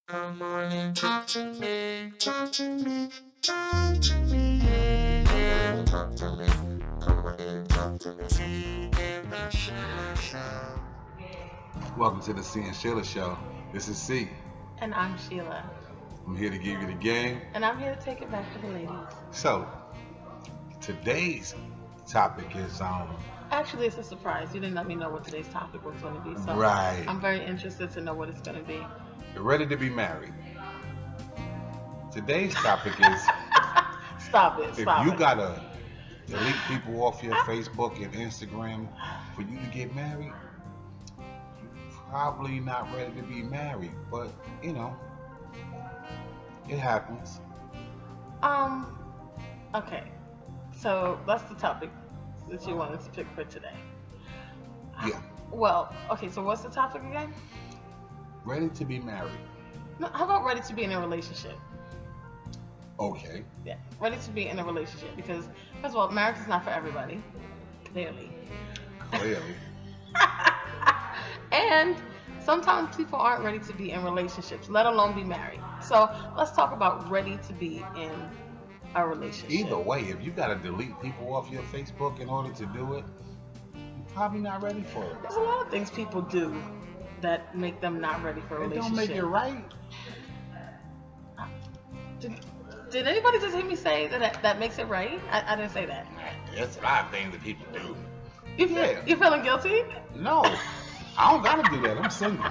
Come on and talk to me, talk to me, talk to me, yeah. Talk to me, come on and talk to me. Cee Sheila Show. Welcome to the Cee Sheila Show. This is C. And I'm Sheila. I'm here to give you the game. And I'm here to take it back to the ladies. So, today's topic is Actually, it's a surprise. You didn't let me know what today's topic was going to be. So right. I'm very interested to know what it's going to be. You're ready to be married. Today's topic is Stop it. if Stop you it. gotta delete people off your Facebook and Instagram for you to get married, you're probably not ready to be married. But you know, it happens. Okay. So that's the topic that you wanted to pick for today. Yeah. Well, okay. So what's the topic again? Ready to be married. No, how about ready to be in a relationship? Okay. Yeah, ready to be in a relationship because first of all, marriage is not for everybody, clearly. Clearly. And sometimes people aren't ready to be in relationships, let alone be married. So let's talk about ready to be in a relationship. Either way, if you gotta delete people off your Facebook in order to do it, you're probably not ready for it. There's a lot of things people do that make them not ready for a It relationship. don't make it right. Did anybody just hear me say that makes it right? I didn't say that. There's a lot of things that people do. You feeling guilty? No, I don't gotta do that. I'm single.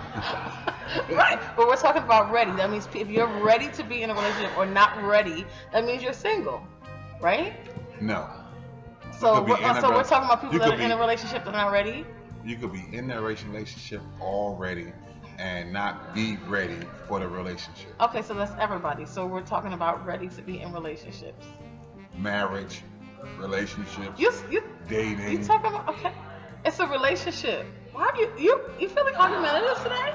Right, but we're talking about ready. That means if you're ready to be in a relationship or not ready, that means you're single, right? No. So, You could be in a so we're talking about you people that could are in a be- relationship that are not ready. You could be in that relationship already and not be ready for the relationship. Okay, so that's everybody. So we're talking about ready to be in relationships. Marriage, relationships, You dating. talking about okay? It's a relationship. Why are you feeling argumentative today?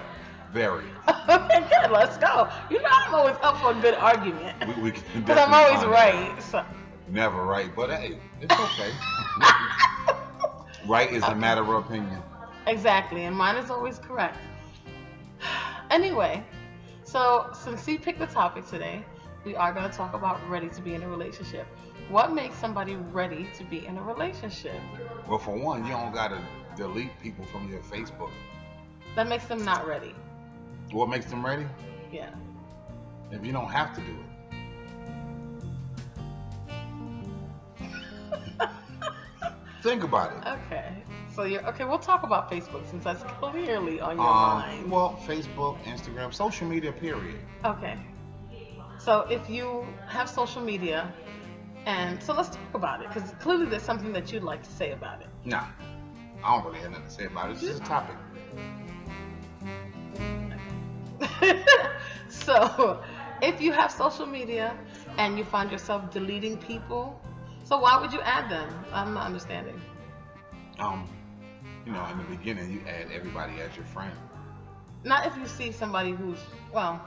Very. Okay, good. Let's go. You know I'm always up for a good argument We can because I'm definitely always find right. that. So. Never right, but hey, it's okay. Right is a matter of opinion. Exactly, and mine is always correct. Anyway, so since he picked the topic today, we are going to talk about ready to be in a relationship. What makes somebody ready to be in a relationship? Well, for one, you don't gotta delete people from your Facebook. That makes them not ready. What makes them ready? Yeah. If you don't have to do it. Think about it. Okay. So you're okay. We'll talk about Facebook since that's clearly on your mind. Well, Facebook, Instagram, social media, period. Okay. So if you have social media, and so let's talk about it because clearly there's something that you'd like to say about it. Nah, I don't really have nothing to say about it. It's just a topic. So, if you have social media and you find yourself deleting people, so why would you add them? I'm not understanding. You know, in the beginning, you add everybody as your friend. Not if you see somebody who's, well,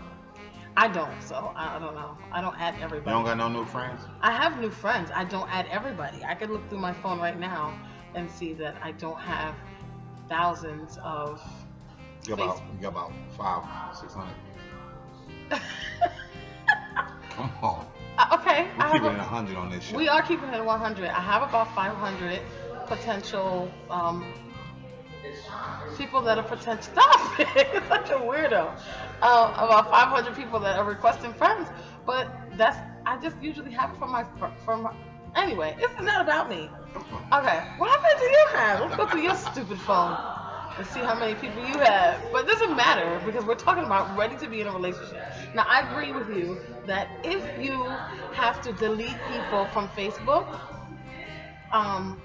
I don't, so I don't know. I don't add You everybody. don't got no new friends? I have new friends. I don't add everybody. I could look through my phone right now and see that I don't have thousands of. You got about 500, 600. Come on. Okay. We're keeping it 100 on this show. We are keeping it at 100. I have about 500 potential people that are potential. Stop it! It's such a weirdo. About 500 people that are requesting friends, but I just usually have it from my. Anyway, it's not about me. Okay, what many do you have? Let's go through your stupid phone and see how many people you have. But it doesn't matter because we're talking about ready to be in a relationship. Now, I agree with you that if you have to delete people from Facebook,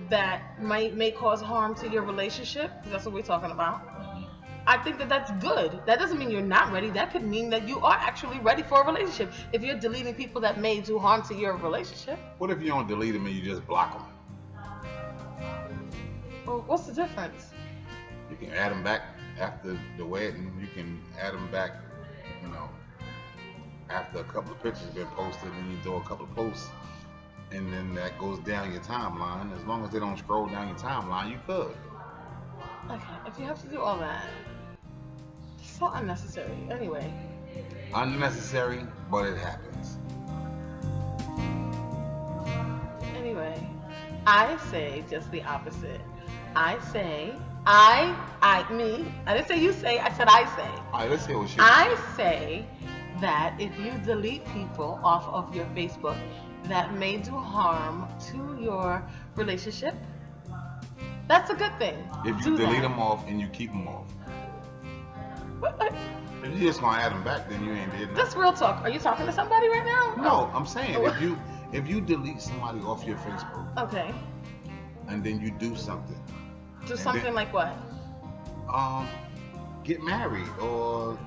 that may cause harm to your relationship, because that's what we're talking about. I think that's good. That doesn't mean you're not ready. That could mean that you are actually ready for a relationship if you're deleting people that may do harm to your relationship. What if you don't delete them and you just block them? Well, what's the difference? You can add them back after the wedding. You can add them back, you know, after a couple of pictures have been posted, and you do a couple of posts, and then that goes down your timeline. As long as they don't scroll down your timeline, you could. Okay, if you have to do all that, it's so unnecessary. Anyway, Unnecessary, but it happens. Anyway, I say just the opposite. I say, me. I didn't say you say. I said I say. All right, let's see what she. I say that if you delete people off of your Facebook that may do harm to your relationship, that's a good thing. If you Do delete that. them off and you keep them off. What? If you just gonna add them back, then you ain't did nothing. That's real talk. Are you talking to somebody right now? No, I'm saying if you delete somebody off your Facebook Okay. and then you do something, Do And something then- like what? get married or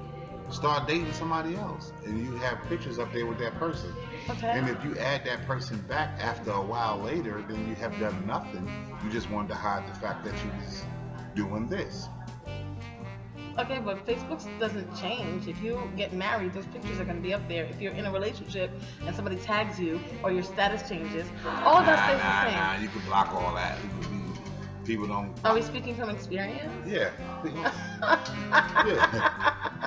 start dating somebody else, and you have pictures up there with that person. Okay. And if you add that person back after a while later, then you have done nothing. You just wanted to hide the fact that you was doing this. Okay, but Facebook doesn't change. If you get married, those pictures are going to be up there. If you're in a relationship and somebody tags you or your status changes, all of that stays the same. Nah, you can block all that. People don't. Are we speaking from experience? Yeah. People, yeah.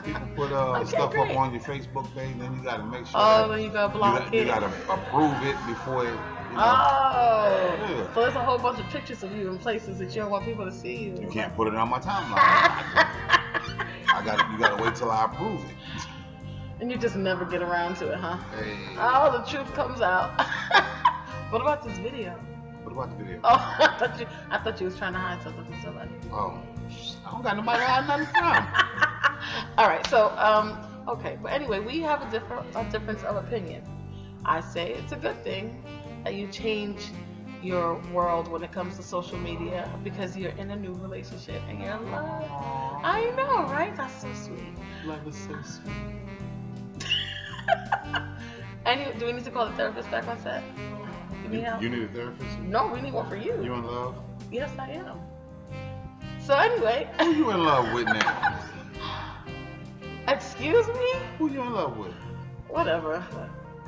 People put stuff great. up on your Facebook page, then you got to make sure. Oh, that then you got to block you it. got to approve it before it. Oh, Yeah. so there's a whole bunch of pictures of you in places that you don't want people to see you. You can't put it on my timeline. You gotta wait till I approve it. And you just never get around to it, huh? Hey, Oh, the truth comes out. What about this video? what about the video? Oh, I thought you was trying to hide something from somebody. Oh, I don't got nobody to hide nothing from. All right, so okay, but anyway, we have a difference of opinion. I say it's a good thing that you change your world when it comes to social media because you're in a new relationship and you're in love. I know, right? That's so sweet. Love is so sweet. Do we need to call the therapist back on set? You need help? You need a therapist? No, we need one for you. You in love? Yes, I am. So anyway, Who you in love with now? excuse me? Who you in love with? Whatever.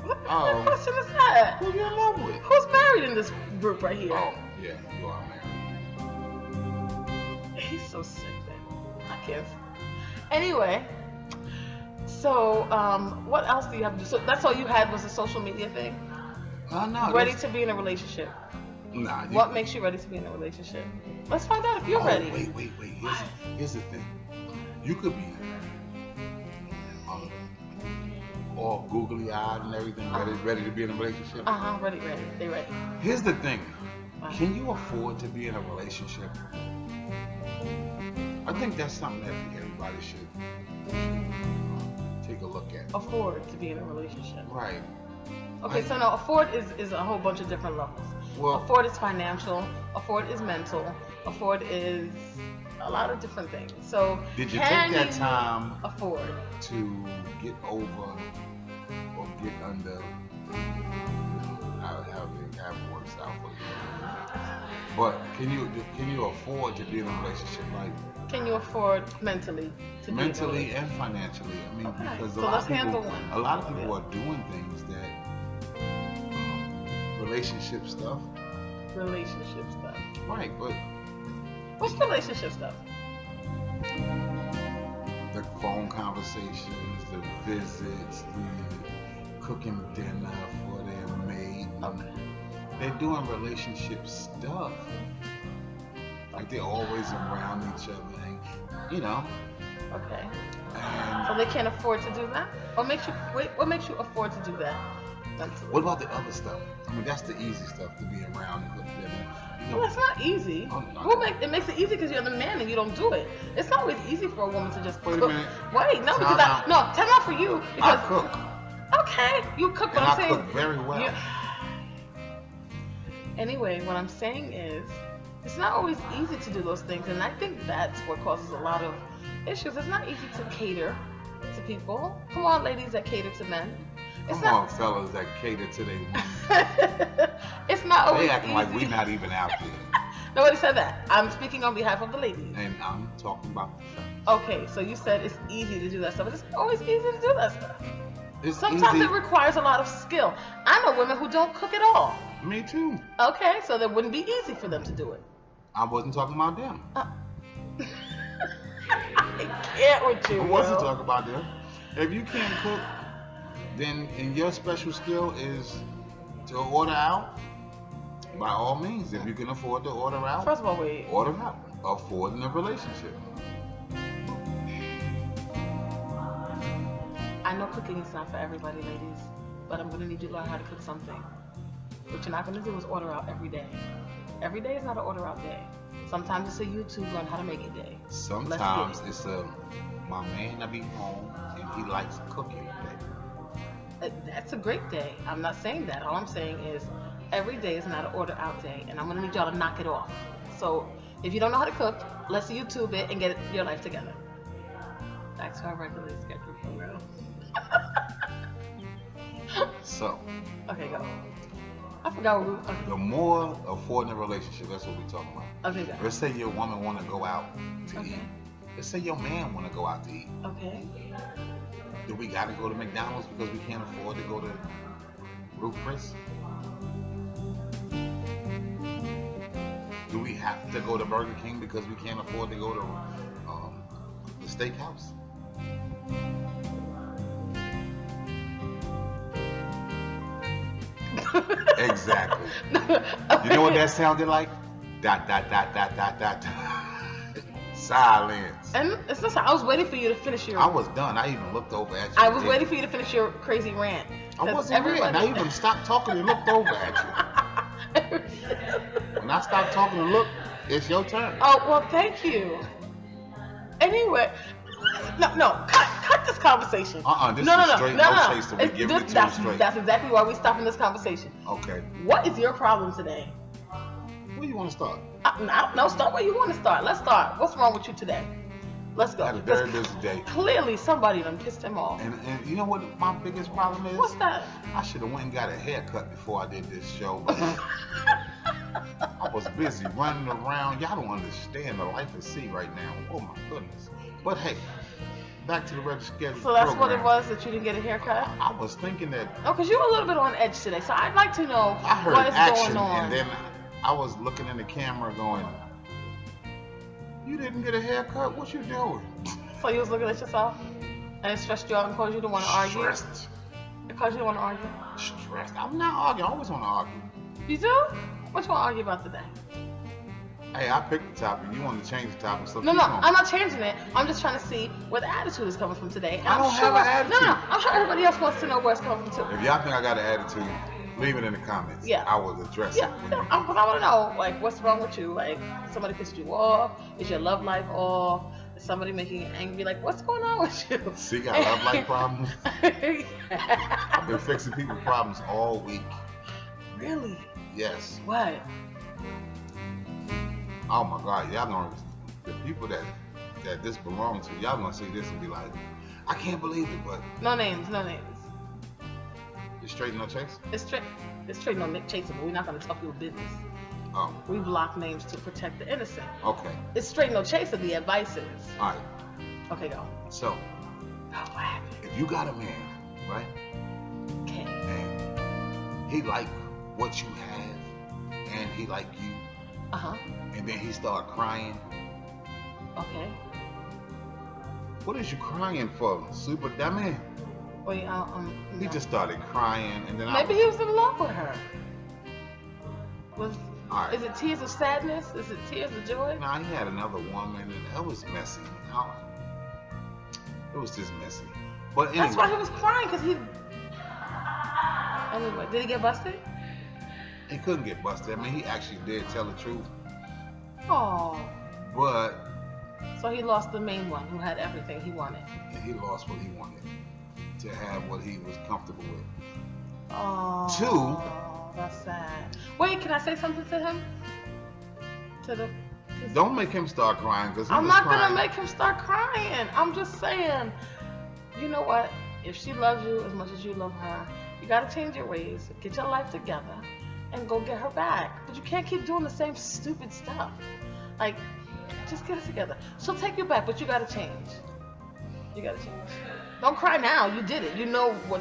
What Oh. kind of question is that? Who you in love with? Who's married in this group right here? Oh, yeah, you are married. He's so sick, man. I can't. Anyway, so what else do you have to do? So that's all you had was a social media thing? No. Ready to be in a relationship. Nah. What makes you ready to be in a relationship? Let's find out if you're ready. Wait. Here's the thing. You could be all googly-eyed and everything, ready to be in a relationship. Ready. They ready. Here's the thing. Wow. Can you afford to be in a relationship? I think that's something that everybody should take a look at. Afford to be in a relationship. Right. Okay, so now afford is a whole bunch of different levels. Well, Afford is financial. Afford is mental. Afford is a lot of different things. So did you can take that you time afford? to get over or get under how it works out for you? But can you afford to be in a relationship, like Can you afford mentally to mentally be in a and financially? I mean, Okay, because so let's handle one. a lot of people are doing things that relationship stuff, relationship stuff? right? But What's relationship stuff? the phone conversations, the visits, the cooking dinner for their mate. Okay. They're doing relationship stuff. Like they're always around each other, and, you know. Okay. And So they can't afford to do that? What makes you afford to do that? Mentally? what about the other stuff? I mean, that's the easy stuff, to be around and cook dinner. You know, Well, it's not easy. Oh, no. It makes it easy because you're the man and you don't do it. It's not always easy for a woman to just Wait a cook. minute. Wait, no, because Time out. time out for you I because cook, okay, you cook. What and I'm I saying. cook very well. Anyway, what I'm saying is, it's not always easy to do those things, and I think that's what causes a lot of issues. It's not easy to cater to people. Come on, ladies that cater to men. It's Come on, fellas that cater to their women. not. It's not always They acting easy. like we not even out there. Nobody said that. I'm speaking on behalf of the ladies. And I'm talking about the fellas. Okay, so you said it's easy to do that stuff, but it's not always easy to do that stuff. It's Sometimes easy. it requires a lot of skill. I know women who don't cook at all. Me too. Okay, so that wouldn't be easy for them to do it. I wasn't talking about them. I can't with you. I wasn't bro. talking about them. If you can't cook, then and your special skill is to order out. By all means, if you can afford to order out, First of all, wait. order out. Affording a relationship. I know cooking is not for everybody, ladies, but I'm gonna need you to learn how to cook something. What you're not gonna do is order out every day. Every day is not an order out day. Sometimes it's a YouTube learn how to make it day. Sometimes it's my man I be home and he likes cooking. That's a great day. I'm not saying that. All I'm saying is every day is not an order out day, and I'm gonna need y'all to knock it off. So if you don't know how to cook, let's YouTube it and get your life together. Back to our regularly scheduled program. So Okay, go. I forgot what we. the more affording a relationship, that's what we're talking about. Okay, go. Let's say your woman want to go out to Okay. eat. Let's say your man want to go out to eat. Okay. Do we got to go to McDonald's because we can't afford to go to Ruth Chris? Do we have to go to Burger King because we can't afford to go to the steakhouse? Exactly. You know what that sounded like? Dot, dot, dot, dot, dot, dot. Silence. And it's just, I was waiting for you to finish your. I was done. I even looked over at you. I was waiting for you to finish your crazy rant. I wasn't ready. I even stopped talking and looked over at you. When I stop talking and look, it's your turn. Oh, well, thank you. Anyway, no, cut this conversation. This is straight no chaser. We giving it to you straight. That's exactly why we're stopping this conversation. Okay. What is your problem today? Where you want to start? I don't know. Start where you want to start. Let's start. What's wrong with you today? Let's go. I had a very busy day. Clearly, somebody done pissed him off. And you know what my biggest problem is? What's that? I should have went and got a haircut before I did this show. But I was busy running around. Y'all don't understand the life of Cee right now. Oh my goodness. But hey, back to the regular schedule. So that's program. what it was, that you didn't get a haircut? I was thinking that. Oh, because you were a little bit on edge today. So I'd like to know I heard what is action, going on. and then I was looking in the camera going, "You didn't get a haircut? What you doing?" So you was looking at yourself, and it stressed you out and caused you to want to argue? Stressed. It caused you to want to argue? Stressed. I'm not arguing. I always want to argue. You do? What you want to argue about today? Hey, I picked the topic. You want to change the topic, so No, keep on. I'm not changing it. I'm just trying to see where the attitude is coming from today. And I don't have an attitude. No, I'm sure everybody else wants to know where it's coming from too. If y'all think I got an attitude, leave it in the comments. Yeah. I will address Yeah, it. but I want to know, like, what's wrong with you? Like, somebody pissed you off? Is your love life off? Is somebody making you angry? Like, what's going on with you? See, got love life problems. I've been fixing people's problems all week. Really? Yes. What? Oh my God, y'all gonna, the people that this belongs to, y'all gonna see this and be like, I can't believe it, but No names. it's straight no chase. It's straight no Nick Chaser, but we're not going to talk your business. Oh, We block names to protect the innocent. okay. It's straight no chaser, the advice is. All right. Okay, go. So, Oh, what happened? if you got a man, right, Okay. and he like what you have, and he like you, Uh-huh. and then he start crying, Okay. what is you crying for, super dummy? Wait, He no. just started crying, and then Maybe he was in love with her. Was All right. Is it tears of sadness? Is it tears of joy? Nah, he had another woman, and that was messy. It was just messy. But anyway, That's why he was crying, because he... Anyway, did he get busted? he couldn't get busted. I mean, he actually did tell the truth, Oh. but So he lost the main one, who had everything he wanted. he lost what he wanted to have what he was comfortable with. Oh. Two. That's sad. Wait, can I say something to him? To the... Don't make him start crying, because I'm not gonna make him start crying. I'm just saying, you know what? If she loves you as much as you love her, you gotta change your ways, get your life together, and go get her back. But you can't keep doing the same stupid stuff. Like, just get it together. She'll take you back, but you gotta change. You gotta change. Don't cry now. You did it. You know what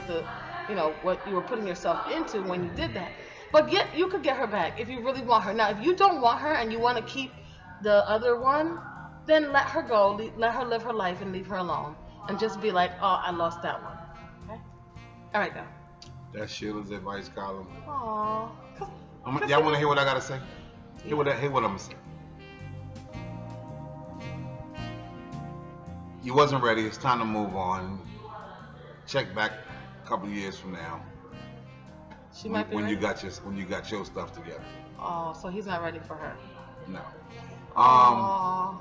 what you were putting yourself into when you did that. But you could get her back if you really want her. Now, if you don't want her and you want to keep the other one, then let her go. Let her live her life and leave her alone. and just be like, oh, I lost that one. Okay. All right, go. That's Sheila's advice column. Aww. Y'all want to hear what I gotta say? Hear what I'm gonna say. You wasn't ready. It's time to move on. Check back a couple of years from now. She might be when ready. you got your stuff together. Oh, so he's not ready for her. No. Aww.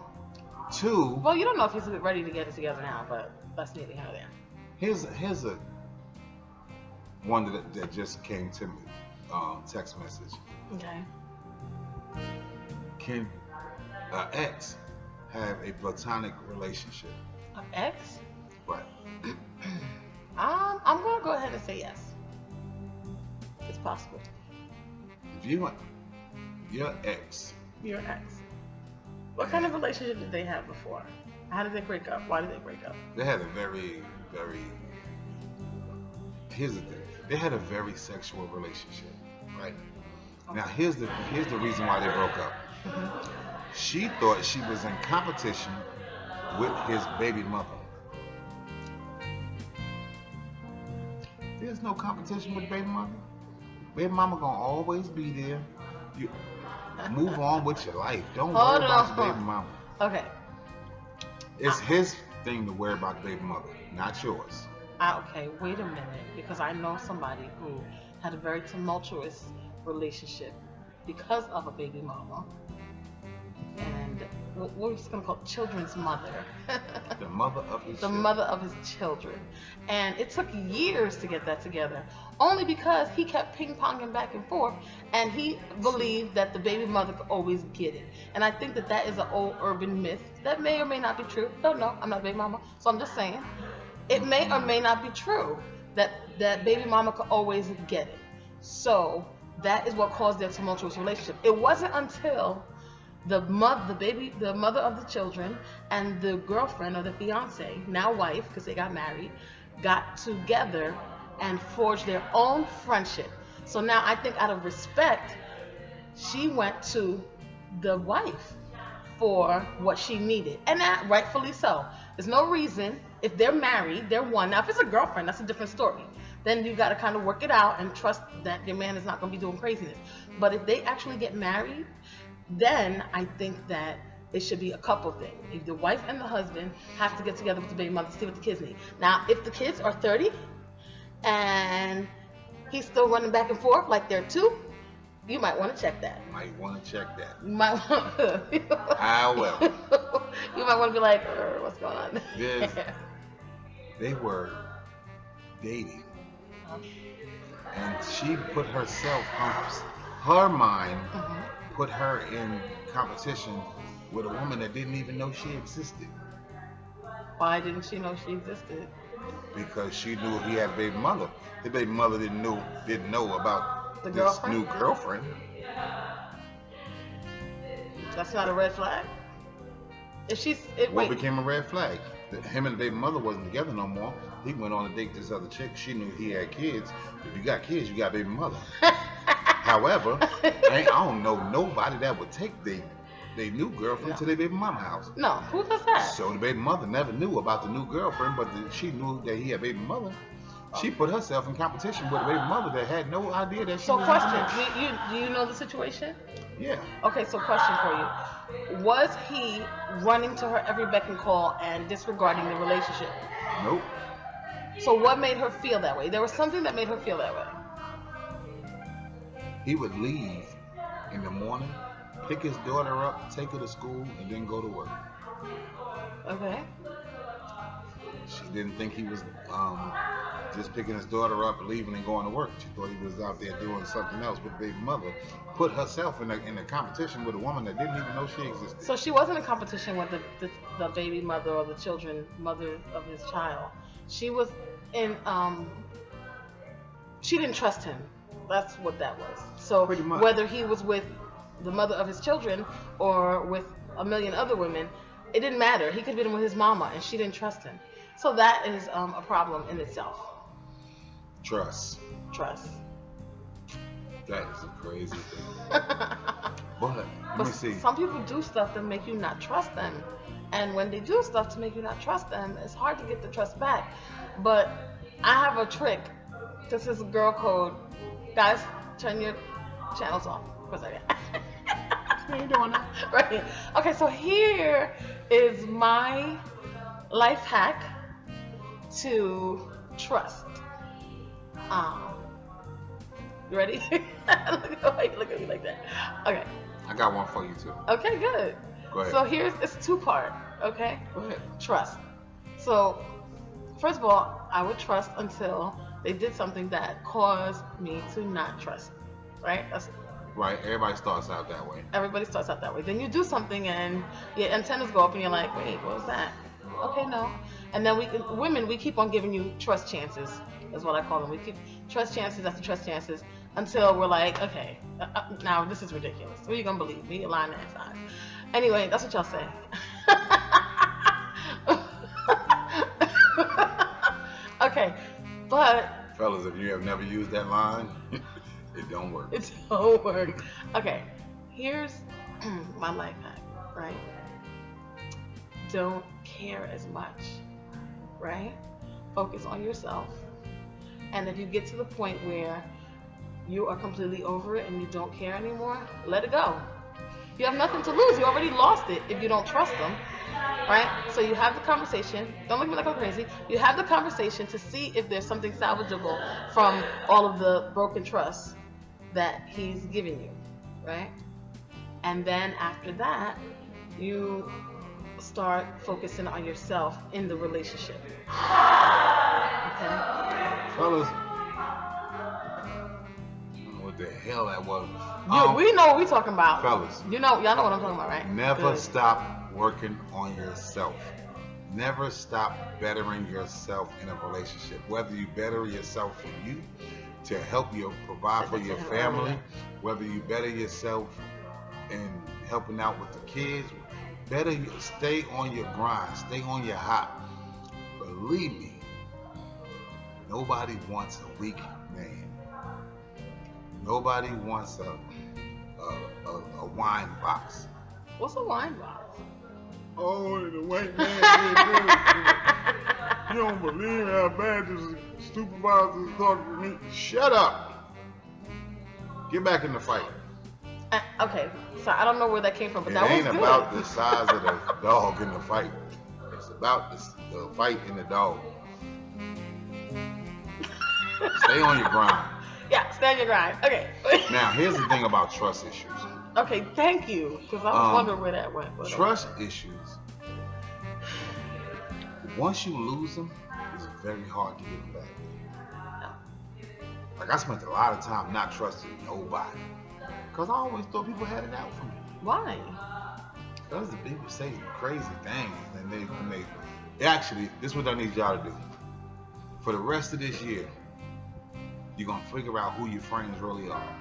2. Well, you don't know if he's ready to get it together now, but that's neither here nor there. Here's a one that just came to me. Text message. Okay. Can an ex have a platonic relationship? An ex? Right. I'm gonna go ahead and say yes. It's possible. If your ex, Your ex. What kind of relationship did they have before? How did they break up? Why did they break up? they had a very, very. Here's the thing. They had a very sexual relationship, right? Okay. Now here's the reason why they broke up. Mhm. She thought she was in competition with his baby mother. There's no competition with baby mother. Baby mama gonna always be there. You move on with your life. Don't Hold worry about your on. baby mama. Okay. It's his thing to worry about the baby mother, not yours. Okay, wait a minute, because I know somebody who had a very tumultuous relationship because of a baby mama, and we're just gonna call it children's mother. The mother of his The children. mother of his children. And it took years to get that together, only because he kept ping-ponging back and forth, and he believed that the baby mother could always get it. And I think that is an old urban myth that may or may not be true. Don't know. I'm not a baby mama, so I'm just saying. It may or may not be true that baby mama could always get it. So that is what caused their tumultuous relationship. It wasn't until the mother of the children, and the girlfriend or the fiance, now wife, because they got married, got together and forged their own friendship. So now I think out of respect, she went to the wife for what she needed, and that rightfully so. There's no reason, if they're married, they're one. Now if it's a girlfriend, that's a different story. Then you got to kind of work it out and trust that your man is not going to be doing craziness. But if they actually get married, then I think that it should be a couple thing. If the wife and the husband have to get together with the baby mother to see what the kids need. Now, if the kids are 30 and he's still running back and forth like they're 2, you might want to check that. Might want to check that. You might want to. However, You might want to be like, what's going on? they were dating, and she put herself, her mind, put her in competition with a woman that didn't even know she existed. Why didn't she know she existed? Because she knew he had a baby mother. The baby mother didn't know about The this girlfriend? new girlfriend. That's not a red flag? If What wait. became a red flag? Him and the baby mother wasn't together no more. He went on to date this other chick. She knew he had kids. If you got kids, you got baby mother. However, I don't know nobody that would take their new girlfriend to their baby mama house. No, who does that? So the baby mother never knew about the new girlfriend, but she knew that he had baby mother. She put herself in competition with a baby mother that had no idea that she So was question, do you know the situation? Yeah. Okay, so question for you. Was he running to her every beck and call and disregarding the relationship? Nope. So what made her feel that way? There was something that made her feel that way. He would leave in the morning, pick his daughter up, take her to school, and then go to work. Okay. She didn't think he was just picking his daughter up, leaving, and going to work. She thought he was out there doing something else with the baby mother. Put herself in a competition with a woman that didn't even know she existed. So she wasn't in competition with the baby mother or the children, mother of his child. She was in, she didn't trust him. That's what that was. So Pretty much. whether he was with the mother of his children or with a million other women, it didn't matter. He could have been with his mama, and she didn't trust him. So that is a problem in itself. Trust. Trust. That is a crazy thing. But let me see. Some people do stuff that make you not trust them, And when they do stuff to make you not trust them, it's hard to get the trust back. But I have a trick. This is girl code. Guys, turn your channels off for a second. How you doing that? Right. Okay, so here is my life hack to trust. You ready? Look at me like that. Okay. I got one for you too. Okay, good. Go ahead. So it's two-part. Okay. Go ahead. Trust. So first of all, I would trust until they did something that caused me to not trust. Right? Right. Everybody starts out that way. Everybody starts out that way. Then you do something and your antennas go up and you're like, wait, what was that? Okay, no. And then women, we keep on giving you trust chances. That's what I call them. We keep trust chances after trust chances until we're like, okay, now this is ridiculous. What are you going to believe? Me? You're lying to his eyes. Anyway, that's what y'all say. Okay, but... Fellas, if you have never used that line, it don't work. It don't work. Okay, here's my life hack, right? Don't care as much, right? Focus on yourself. And if you get to the point where you are completely over it and you don't care anymore, let it go. You have nothing to lose. You already lost it if you don't trust them, right? So you have the conversation. Don't look at me like I'm crazy. You have the conversation to see if there's something salvageable from all of the broken trust that he's giving you, right? And then after that, you start focusing on yourself in the relationship. Okay? Fellas, what the hell that was? We know what we're talking about. Fellas. Y'all know what I'm talking about, right? Never Good. stop working on yourself. Never stop bettering yourself in a relationship. Whether you better yourself for you, to help you provide for your family, whether you better yourself in helping out with the kids, stay on your grind, stay on your hop. Believe me, nobody wants a weak man. Nobody wants a wine box. What's a wine box? Oh, the white man did this. You don't believe how bad this supervisor is talking to me. Shut up. Get back in the fight. Okay, so I don't know where that came from, but It that was ain't good. about the size of the dog in the fight. It's about the fight in the dog. Stay on your grind. Yeah, stay on your grind. Okay. Now, here's the thing about trust issues. Okay, thank you, because I was wondering where that went. But Trust issues, once you lose them, it's very hard to get them back. Like, I spent a lot of time not trusting nobody, because I always thought people had it out for me. Why? Because the people say crazy things, and they actually, this is what I need y'all to do. For the rest of this year, you're going to figure out who your friends really are.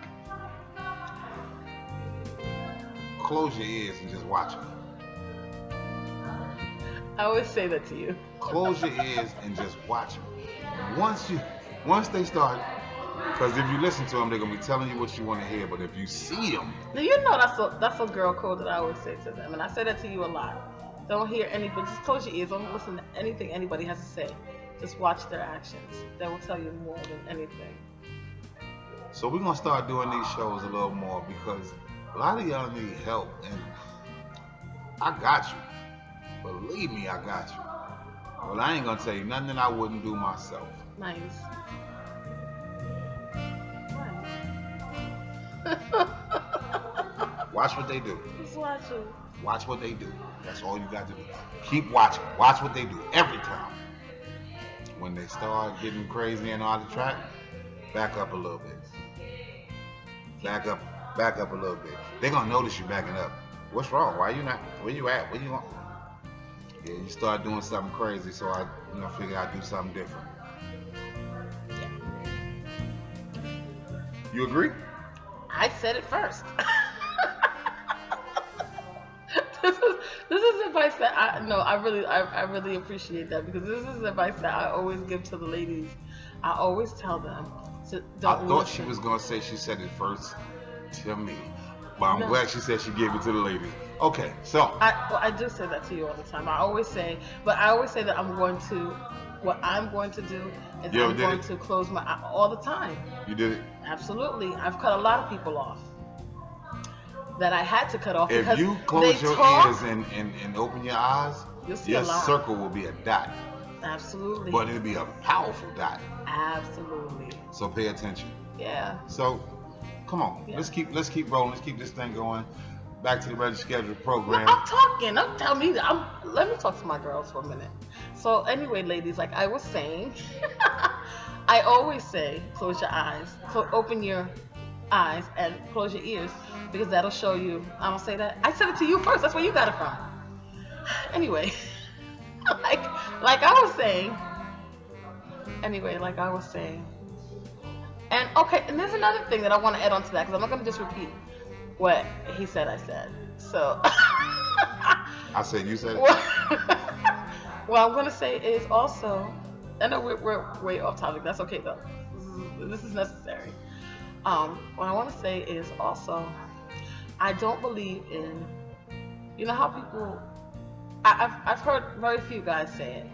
Close your ears and just watch them. I always say that to you. Close your ears and just watch them. Once they start, because if you listen to them, they're going to be telling you what you want to hear, but if you see them. Now, you know that's a girl code that I always say to them, and I say that to you a lot. Don't hear anybody, just close your ears. Don't listen to anything anybody has to say. Just watch their actions. That will tell you more than anything. So we're going to start doing these shows a little more, because a lot of y'all need help, and I got you. Believe me, I got you. Well, I ain't going to tell you nothing that I wouldn't do myself. Nice. Watch what they do. Just watch it. Watch what they do. That's all you got to do. Keep watching. Watch what they do every time. When they start getting crazy and out of track, back up a little bit. Back up a little bit. They're going to notice you backing up. What's wrong? Why you not? Where you at? Where you want? Yeah, you start doing something crazy, so I figure I'd do something different. You agree? I said it first. This is advice that I really appreciate that, because this is advice that I always give to the ladies. I always tell them to don't I thought listen. she was gonna say she said it first to me. But I'm No. glad she said she gave it to the ladies. Okay, so I do say that to you all the time. I always say that what I'm going to do is You ever I'm did going it? to close my eye all the time. You did it. Absolutely. I've cut a lot of people off that I had to cut off If because you they close your talk. ears and open your eyes, You'll see your a lot. circle will be a dot, Absolutely. but it'll be a powerful dot. Absolutely. So pay attention. Yeah. So come on, Yeah. let's keep rolling. Let's keep this thing going. Back to the regular scheduled No, program. I'm talking. Don't tell me. Let me talk to my girls for a minute. So anyway, ladies, like I was saying, I always say, close your eyes, open your eyes, and close your ears because that'll show you. I don't say that. I said it to you first. That's where you got it from. Anyway, like I was saying. Anyway, like I was saying. And okay, and there's another thing that I want to add on to that because I'm not gonna just repeat what he said. I said so. I said you said it. What I'm gonna say is also, I know we're way off topic. That's okay though. This is necessary. What I want to say is also, I don't believe in, you know how people, I've heard very few guys say it,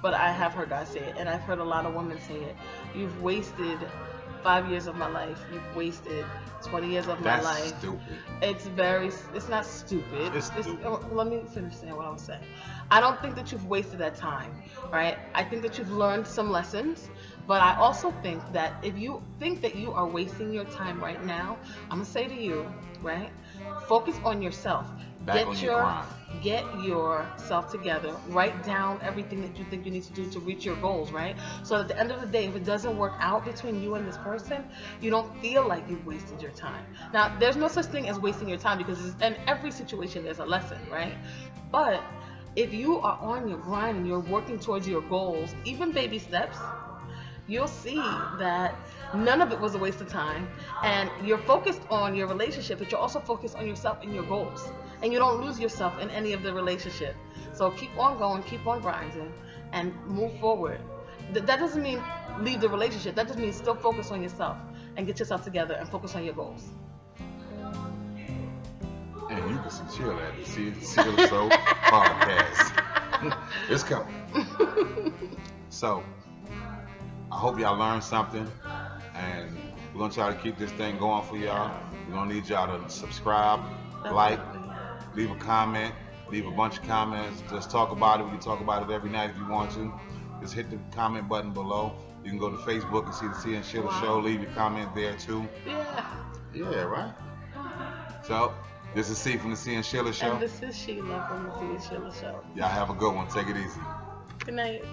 but I have heard guys say it, and I've heard a lot of women say it. You've wasted 5 years of my life. You've wasted 20 years of my That's life. stupid. It's not stupid. It's stupid. Let me finish saying what I'm saying. I don't think that you've wasted that time, right? I think that you've learned some lessons, but I also think that if you think that you are wasting your time right now, I'm gonna say to you, right? Focus on yourself. Back on your grind. Get yourself together. Write down everything that you think you need to do to reach your goals, right? So at the end of the day, if it doesn't work out between you and this person, you don't feel like you've wasted your time. Now, there's no such thing as wasting your time because in every situation there's a lesson, right? But if you are on your grind and you're working towards your goals, even baby steps, you'll see that none of it was a waste of time, and you're focused on your relationship, but you're also focused on yourself and your goals, and you don't lose yourself in any of the relationship. So keep on going, keep on grinding, and move forward. That doesn't mean leave the relationship. That just means still focus on yourself and get yourself together and focus on your goals. And you can see Sheila at the Cee Sheila Show podcast. It's coming. So I hope y'all learned something, and we're gonna try to keep this thing going for y'all. We're gonna need y'all to subscribe, like, leave a comment, leave a bunch of comments. Just talk about it. We can talk about it every night if you want to. Just hit the comment button below. You can go to Facebook and see the Cee and Sheila Show. Leave your comment there too. Yeah, right. So this is Cee from the Cee and Sheila Show. And this is Sheila from the Cee and Sheila Show. Y'all have a good one. Take it easy. Good night.